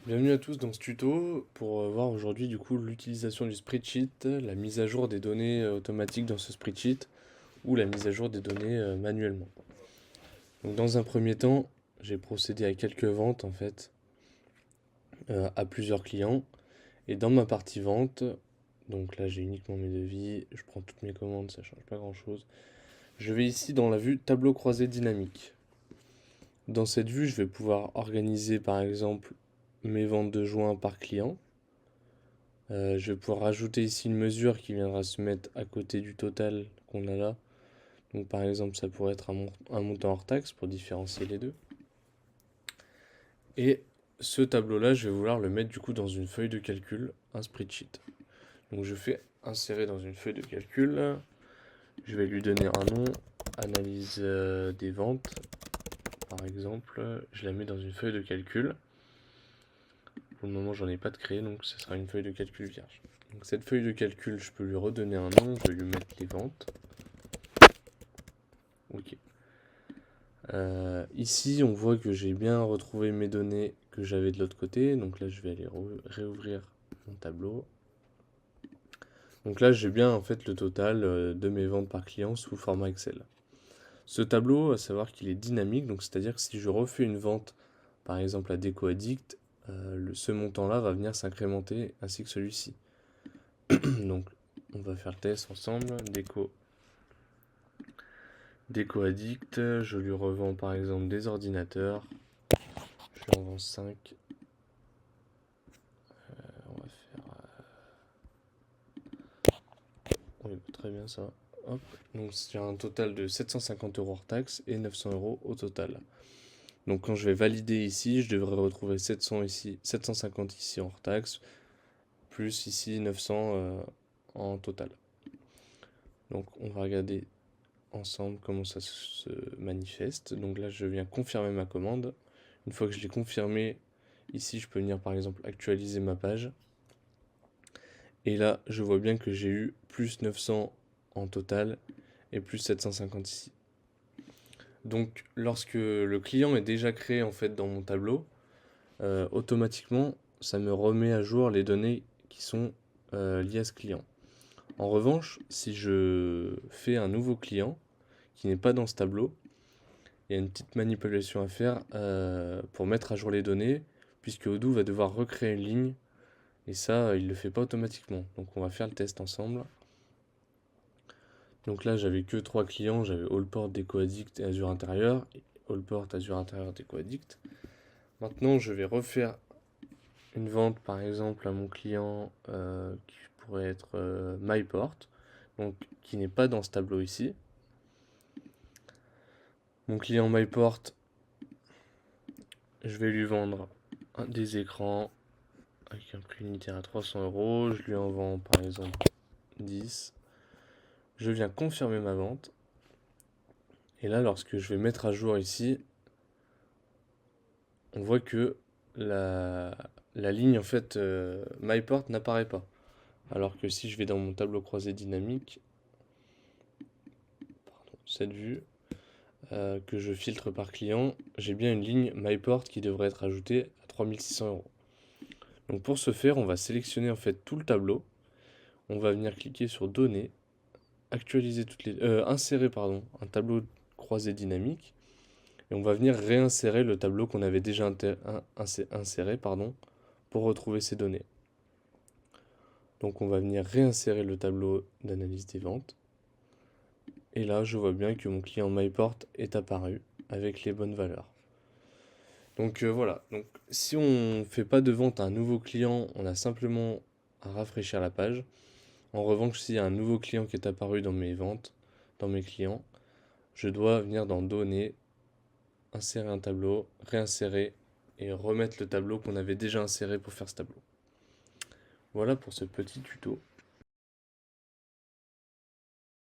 Bienvenue à tous dans ce tuto pour voir aujourd'hui du coup l'utilisation du spreadsheet, la mise à jour des données automatiques dans ce spreadsheet ou la mise à jour des données manuellement. Donc dans un premier temps, j'ai procédé à quelques ventes en fait à plusieurs clients et dans ma partie vente, donc là j'ai uniquement mes devis, je prends toutes mes commandes, ça change pas grand chose. Je vais ici dans la vue tableau croisé dynamique. Dans cette vue, je vais pouvoir organiser par exemple mes ventes de juin par client. Je vais pouvoir rajouter ici une mesure qui viendra se mettre à côté du total qu'on a là. Donc par exemple, ça pourrait être un montant hors taxe pour différencier les deux. Et ce tableau-là, je vais vouloir le mettre du coup dans une feuille de calcul, un spreadsheet. Donc je fais insérer dans une feuille de calcul. Je vais lui donner un nom, analyse des ventes. Par exemple, je la mets dans une feuille de calcul. Pour le moment, j'en ai pas de créé, donc ce sera une feuille de calcul vierge. Donc cette feuille de calcul, je peux lui redonner un nom, je vais lui mettre les ventes. Ok. Ici, on voit que j'ai bien retrouvé mes données que j'avais de l'autre côté. Donc là, je vais aller réouvrir mon tableau. Donc là, j'ai bien en fait le total de mes ventes par client sous format Excel. Ce tableau, à savoir qu'il est dynamique, donc c'est-à-dire que si je refais une vente, par exemple à Déco Addict, ce montant-là va venir s'incrémenter ainsi que celui-ci. Donc, on va faire le test ensemble. Déco Addict, je lui revends par exemple des ordinateurs. Je lui en vends 5. On va faire. Oui, très bien ça. Hop. Donc, j'ai un total de 750 euros hors taxe et 900 euros au total. Donc, quand je vais valider ici, je devrais retrouver 700 ici, 750 ici hors taxe, plus ici 900 en total. Donc, on va regarder ensemble comment ça se manifeste. Donc là, je viens confirmer ma commande. Une fois que je l'ai confirmé, ici, je peux venir par exemple actualiser ma page. Et là, je vois bien que j'ai eu plus 900 en total et plus 750 ici. Donc, lorsque le client est déjà créé en fait dans mon tableau, automatiquement, ça me remet à jour les données qui sont liées à ce client. En revanche, si je fais un nouveau client qui n'est pas dans ce tableau, il y a une petite manipulation à faire pour mettre à jour les données, puisque Odoo va devoir recréer une ligne, et ça, il ne le fait pas automatiquement. Donc on va faire le test ensemble. Donc là, j'avais que 3 clients, j'avais Allport, DecoAddict et Azure Intérieur. Allport, Azure Intérieur, DecoAddict. Maintenant, je vais refaire une vente, par exemple, à mon client qui pourrait être MyPort, donc qui n'est pas dans ce tableau ici. Mon client MyPort, je vais lui vendre des écrans avec un prix unitaire à 300 euros. Je lui en vends par exemple 10. Je viens confirmer ma vente. Et là, lorsque je vais mettre à jour ici, on voit que la ligne en fait MyPort n'apparaît pas. Alors que si je vais dans mon tableau croisé dynamique, pardon, cette vue, que je filtre par client, j'ai bien une ligne MyPort qui devrait être ajoutée à 3600 euros. Donc pour ce faire, on va sélectionner en fait tout le tableau. On va venir cliquer sur Données, insérer pardon, un tableau croisé dynamique. Et on va venir réinsérer le tableau qu'on avait déjà inséré pour retrouver ces données. Donc on va venir réinsérer le tableau d'analyse des ventes. Et là, je vois bien que mon client MyPort est apparu avec les bonnes valeurs. Donc voilà, donc si on ne fait pas de vente à un nouveau client, on a simplement à rafraîchir la page. En revanche, s'il y a un nouveau client qui est apparu dans mes ventes, dans mes clients, je dois venir dans Données, insérer un tableau, réinsérer et remettre le tableau qu'on avait déjà inséré pour faire ce tableau. Voilà pour ce petit tuto.